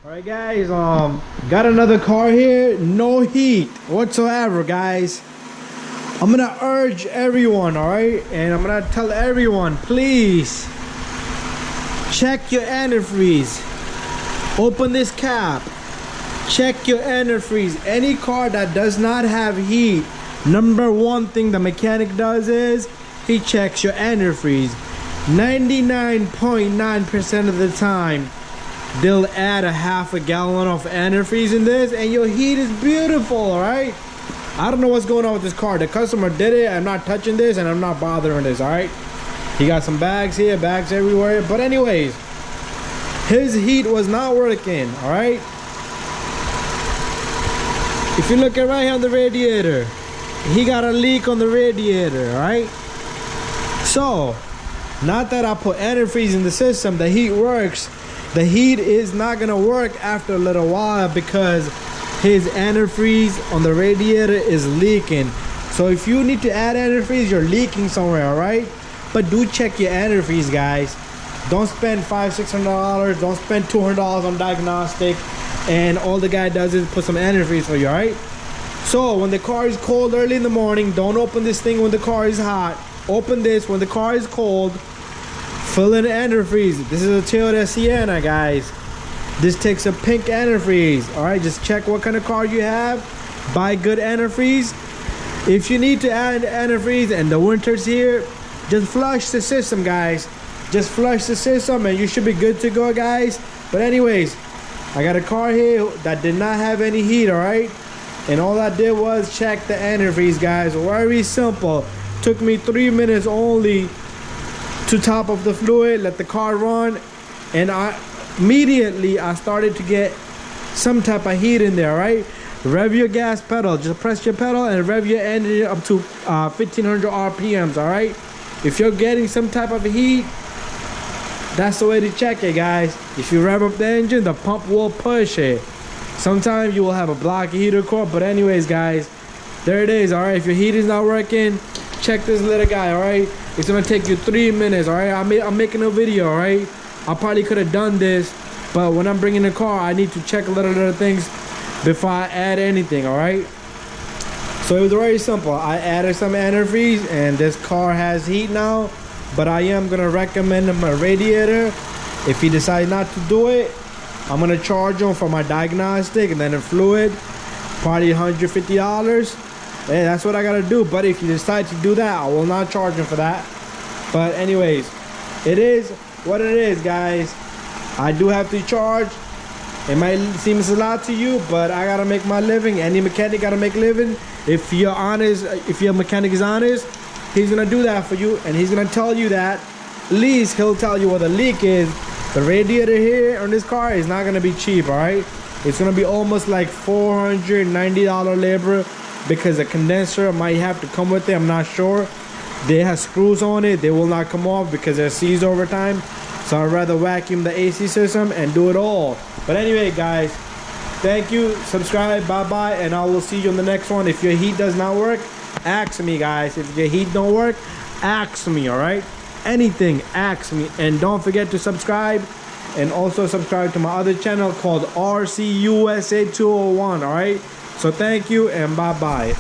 Alright guys, got another car here, no heat whatsoever guys. I'm gonna urge everyone, alright, and I'm gonna tell everyone, please check your antifreeze. Open this cap, check your antifreeze. Any car that does not have heat, number one thing the mechanic does is he checks your antifreeze. 99.9% of the time they'll add a half a gallon of antifreeze in this and your heat is beautiful. All right, I don't know what's going on with this car. The customer did it. I'm not touching this and I'm not bothering this. All right, he got some bags here, bags everywhere, but anyways, his heat was not working. All right, if you look at right here on the radiator, he got a leak on the radiator. All right, so not that I put antifreeze in the system, the heat works. The heat is not gonna work after a little while because his antifreeze on the radiator is leaking. So if you need to add antifreeze, you're leaking somewhere, all right? But do check your antifreeze, guys. Don't spend $500–600. Don't spend $200 on diagnostic, and all the guy does is put some antifreeze for you, all right? So when the car is cold early in the morning, don't open this thing when the car is hot. Open this when the car is cold. Fill in antifreeze. This is a Toyota Sienna, guys. This takes a pink antifreeze. All right, just check what kind of car you have. Buy good antifreeze. If you need to add antifreeze and the winter's here, just flush the system, guys. Just flush the system and you should be good to go, guys. But anyways, I got a car here that did not have any heat, all right? And all I did was check the antifreeze, guys. Very simple. Took me 3 minutes only to top of the fluid, let the car run, and immediately I started to get some type of heat in there. Right, rev your gas pedal, just press your pedal and rev your engine up to 1500 RPMs. all right, if you're getting some type of heat, that's the way to check it, guys. If you rev up the engine, the pump will push it. Sometimes you will have a blocky heater core, but anyways, guys, there it is. All right, if your heat is not working, check this little guy. All right, it's gonna take you 3 minutes. All right, I'm making a video. All right, I probably could have done this, but when I'm bringing the car, I need to check a little things before I add anything. All right, so it was very simple. I added some antifreeze and this car has heat now, but I am gonna recommend my radiator. If he decides not to do it, I'm gonna charge him for my diagnostic and then the fluid, probably $150. Hey, that's what I gotta do. But if you decide to do that, I will not charge him for that. But anyways, it is what it is, guys. I do have to charge. It might seem a lot to you, but I gotta make my living. Any mechanic gotta make a living. If you're honest, if your mechanic is honest, he's gonna do that for you, and he's gonna tell you that. At least he'll tell you what the leak is. The radiator here on this car is not gonna be cheap, all right? It's gonna be almost like $490 labor, because the condenser might have to come with it. I'm not sure. They have screws on it. They will not come off because they're seized over time. So I'd rather vacuum the AC system and do it all. But anyway, guys, thank you. Subscribe. Bye-bye. And I will see you on the next one. If your heat does not work, ask me, guys. If your heat don't work, ask me, all right? Anything, ask me. And don't forget to subscribe. And also subscribe to my other channel called RCUSA 201, all right? So thank you and bye-bye.